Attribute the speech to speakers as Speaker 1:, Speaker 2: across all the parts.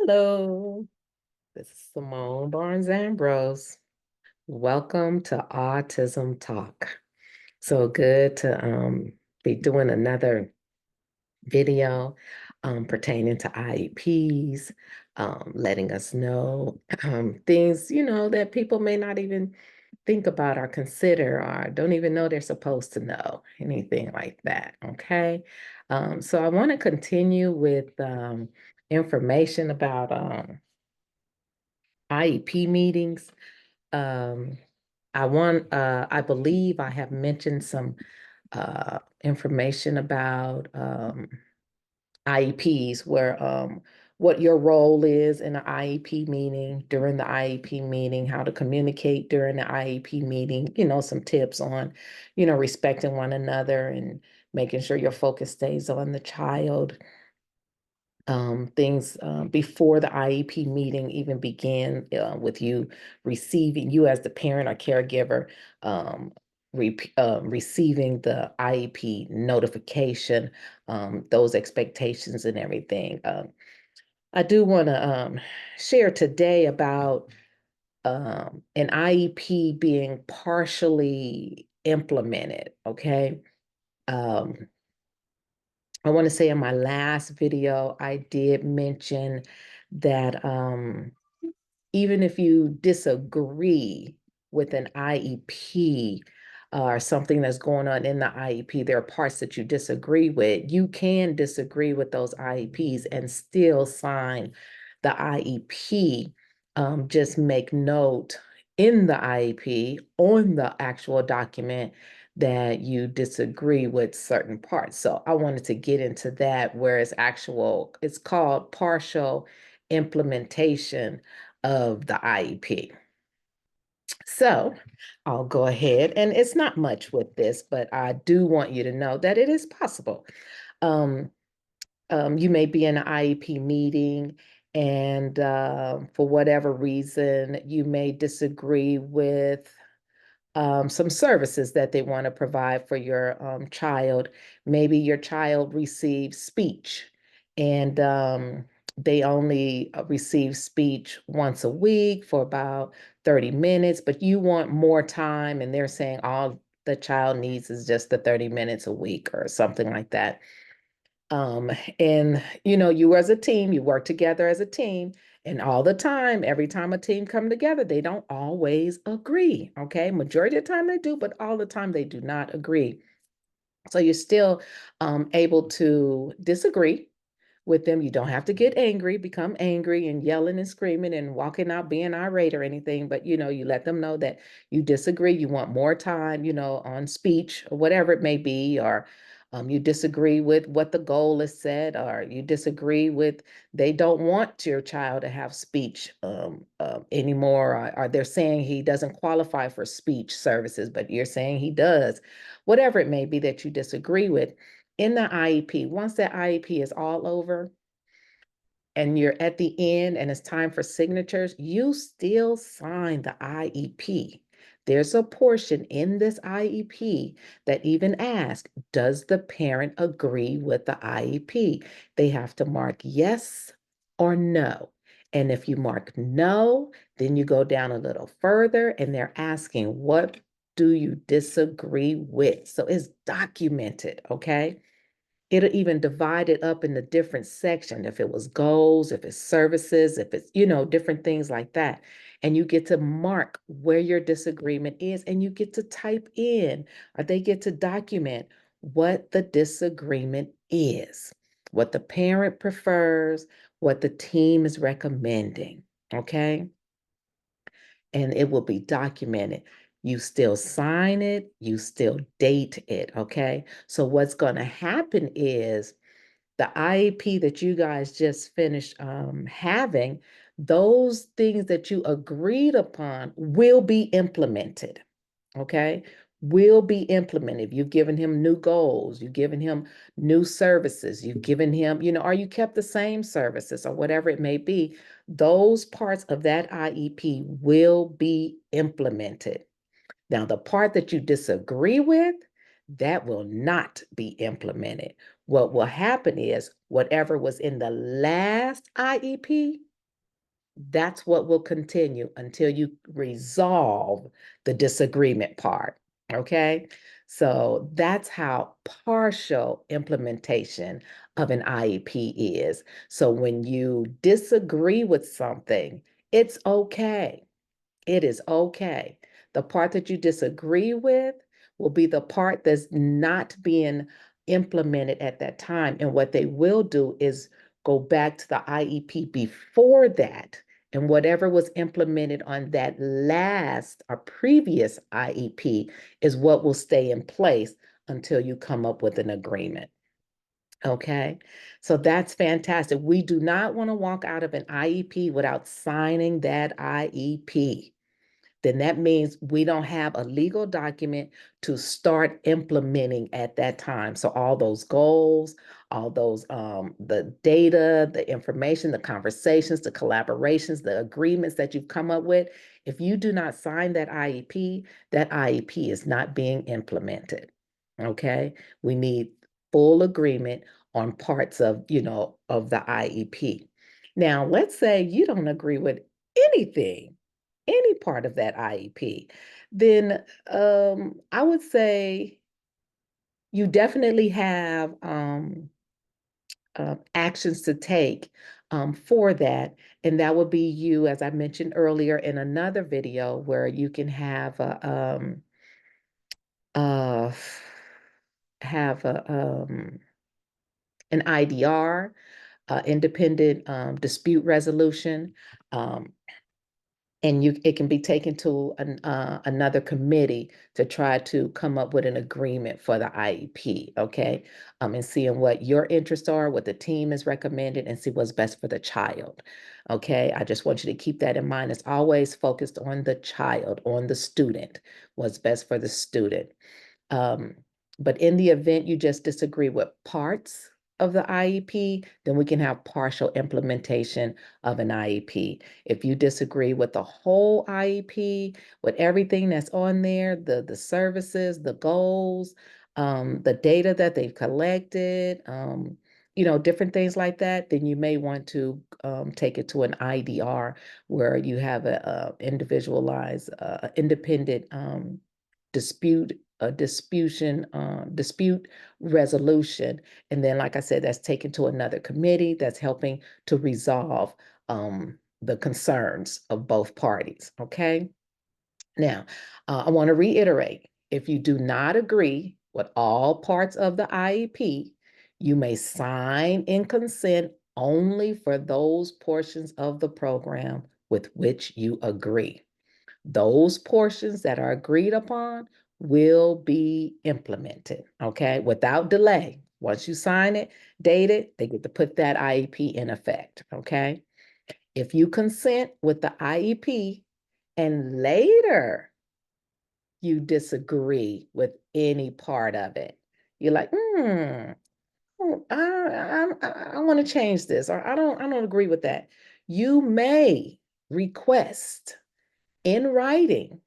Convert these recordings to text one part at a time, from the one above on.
Speaker 1: Hello, this is Simone Barnes Ambrose. Welcome to Autism Talk. So good to be doing another video pertaining to IEPs, letting us know things, that people may not even think about or consider or don't even know they're supposed to know, anything like that. Okay. So I want to continue with information about IEP meetings. Um, I believe I have mentioned some information about IEPs, where what your role is in an IEP meeting, during the IEP meeting, how to communicate during the IEP meeting, some tips on, respecting one another and making sure your focus stays on the child. Things before the IEP meeting even began, with you as the parent or caregiver, receiving the IEP notification, those expectations and everything. I do want to share today about an IEP being partially implemented. Okay. Um, I want to say in my last video, I did mention that even if you disagree with an IEP or something that's going on in the IEP, there are parts that you disagree with. You can disagree with those IEPs and still sign the IEP. Just make note in the IEP on the actual document that you disagree with certain parts. So I wanted to get into that, where it's called partial implementation of the IEP. So I'll go ahead, and it's not much with this, but I do want you to know that it is possible. Um, you may be in an IEP meeting, and for whatever reason, you may disagree with some services that they want to provide for your child. Maybe your child receives speech, and they only receive speech once a week for about 30 minutes, but you want more time, and they're saying all the child needs is just the 30 minutes a week or something like that. Um, and you as a team, you work together as a team, and all the time, every time a team come together, they don't always agree. Okay, majority of the time they do, but all the time they do not agree. So you're still able to disagree with them. You don't have to get angry, become angry and yelling and screaming and walking out being irate or anything, but you let them know that you disagree, you want more time, on speech or whatever it may be, or you disagree with what the goal is set, or you disagree with they don't want your child to have speech anymore, or they're saying he doesn't qualify for speech services, but you're saying he does. Whatever it may be that you disagree with in the IEP, once that IEP is all over and you're at the end and it's time for signatures, you still sign the IEP. There's a portion in this IEP that even asks, does the parent agree with the IEP? They have to mark yes or no. And if you mark no, then you go down a little further and they're asking, what do you disagree with? So it's documented, okay? It'll even divide it up into different sections. If it was goals, if it's services, if it's, different things like that. And you get to mark where your disagreement is, and you get to type in, or they get to document what the disagreement is, what the parent prefers, what the team is recommending. Okay. And it will be documented. You still sign it, you still date it. Okay. So what's going to happen is the IEP that you guys just finished having, those things that you agreed upon will be implemented. Okay. Will be implemented. You've given him new goals, you've given him new services, you've given him, or you kept the same services or whatever it may be. Those parts of that IEP will be implemented. Now, the part that you disagree with, that will not be implemented. What will happen is whatever was in the last IEP, That's what will continue until you resolve the disagreement part. Okay. So that's how partial implementation of an IEP is. So when you disagree with something, it's okay. It is okay. The part that you disagree with will be the part that's not being implemented at that time. And what they will do is go back to the IEP before that. And whatever was implemented on that last or previous IEP is what will stay in place until you come up with an agreement. Okay, so that's fantastic. We do not want to walk out of an IEP without signing that IEP. Then that means we don't have a legal document to start implementing at that time. So all those goals, all those the data, the information, the conversations, the collaborations, the agreements that you've come up with, if you do not sign that IEP is not being implemented. Okay? We need full agreement on parts of, of the IEP. Now, let's say you don't agree with anything, any part of that IEP, then I would say you definitely have actions to take for that. And that would be you, as I mentioned earlier in another video, where you can uh, have an IDR, independent dispute resolution. Um, and it can be taken to another committee to try to come up with an agreement for the IEP, okay? And seeing what your interests are, what the team is recommended, and see what's best for the child, okay? I just want you to keep that in mind. It's always focused on the child, on the student, what's best for the student. Um, but in the event you just disagree with parts of the IEP, then we can have partial implementation of an IEP. If you disagree with the whole IEP, with everything that's on there, the services, the goals, the data that they've collected, different things like that, then you may want to take it to an IDR where you have a individualized, independent dispute dispute resolution. And then, like I said, that's taken to another committee that's helping to resolve the concerns of both parties. Okay. Now, I want to reiterate, if you do not agree with all parts of the IEP, you may sign in consent only for those portions of the program with which you agree. Those portions that are agreed upon will be implemented, okay, without delay. Once you sign it, date it, they get to put that IEP in effect, okay? If you consent with the IEP and later you disagree with any part of it, you're like, I want to change this, or I don't agree with that. You may request in writing,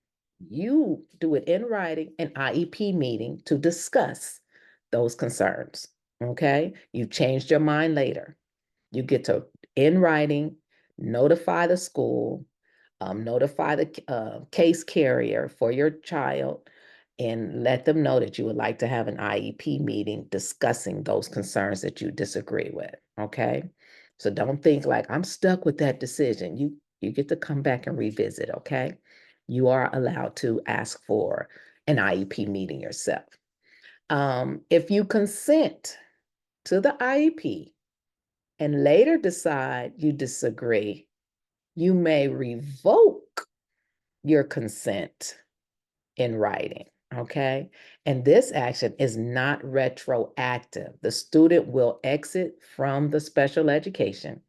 Speaker 1: you do it in writing, an IEP meeting to discuss those concerns. Okay. You changed your mind later. You get to, in writing, notify the school, notify the case carrier for your child, and let them know that you would like to have an IEP meeting discussing those concerns that you disagree with. Okay. So don't think like I'm stuck with that decision. You get to come back and revisit. Okay. You are allowed to ask for an IEP meeting yourself. If you consent to the IEP and later decide you disagree, you may revoke your consent in writing. Okay. And this action is not retroactive. The student will exit from the special education.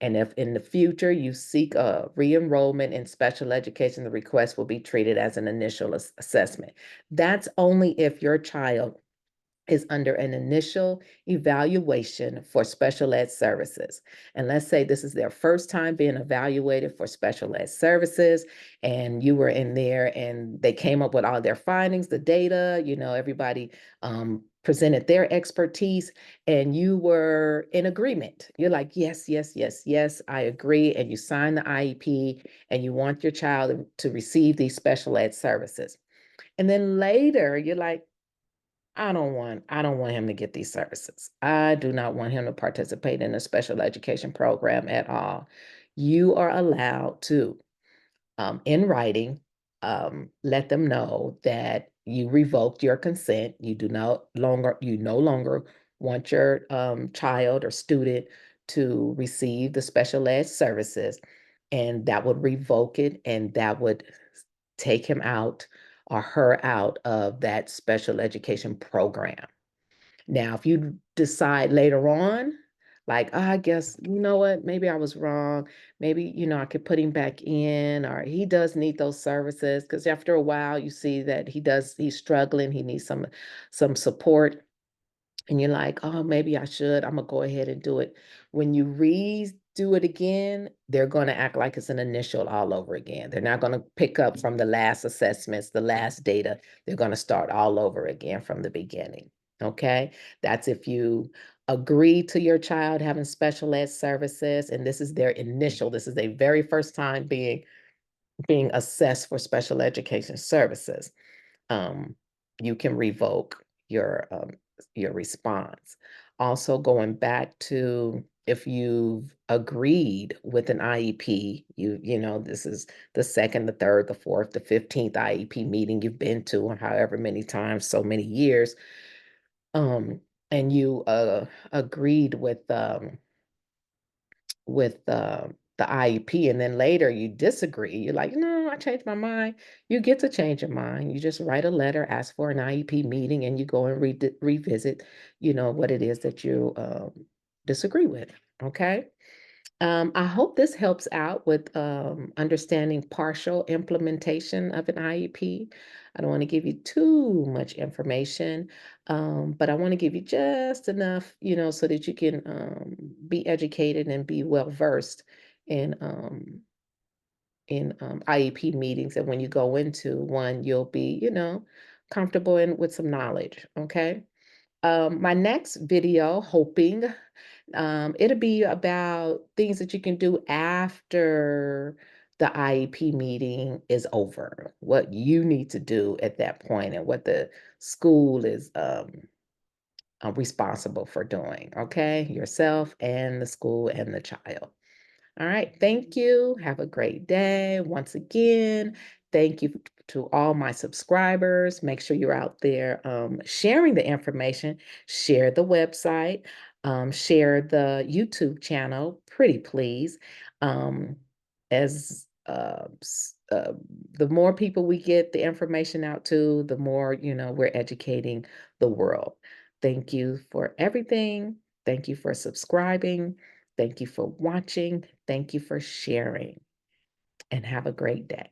Speaker 1: And if in the future you seek a re-enrollment in special education, the request will be treated as an initial assessment. That's only if your child is under an initial evaluation for special ed services. And let's say this is their first time being evaluated for special ed services, and you were in there and they came up with all their findings, the data, everybody presented their expertise and you were in agreement. You're like, yes, yes, yes, yes, I agree. And you sign the IEP and you want your child to receive these special ed services. And then later you're like, I don't want him to get these services. I do not want him to participate in a special education program at all. You are allowed to, in writing, let them know that you revoked your consent. You no longer want your child or student to receive the special ed services, and that would revoke it, and that would take him out or her out of that special education program. Now, if you decide later on, like, oh, I guess, you know what, maybe I was wrong. Maybe, I could put him back in, or he does need those services. Because after a while, you see that he's struggling, he needs some support. And you're like, oh, maybe I should. I'm gonna go ahead and do it. When you redo it again, they're gonna act like it's an initial all over again. They're not gonna pick up from the last assessments, the last data. They're gonna start all over again from the beginning. Okay, that's if you agree to your child having special ed services, and this is their initial. This is their very first time being assessed for special education services. um, you can revoke your response. Also, going back to if you've agreed with an IEP, this is the second, the third, the fourth, the 15th IEP meeting you've been to, or however many times, so many years, um, and you agreed with the IEP, and then later you disagree. You're like, no, I changed my mind. You get to change your mind. You just write a letter, ask for an IEP meeting, and you go and revisit, what it is that you disagree with. Okay. I hope this helps out with understanding partial implementation of an IEP. I don't want to give you too much information, but I want to give you just enough, so that you can be educated and be well versed in IEP meetings. And when you go into one, you'll be, comfortable and with some knowledge. Okay. My next video, hoping it'll be about things that you can do after the IEP meeting is over, what you need to do at that point, and what the school is responsible for doing, okay? Yourself and the school and the child. All right. Thank you. Have a great day. Once again, thank you to all my subscribers. Make sure you're out there sharing the information. Share the website. Share the YouTube channel. Pretty please. As the more people we get the information out to, the more we're educating the world. Thank you for everything. Thank you for subscribing. Thank you for watching. Thank you for sharing, and have a great day.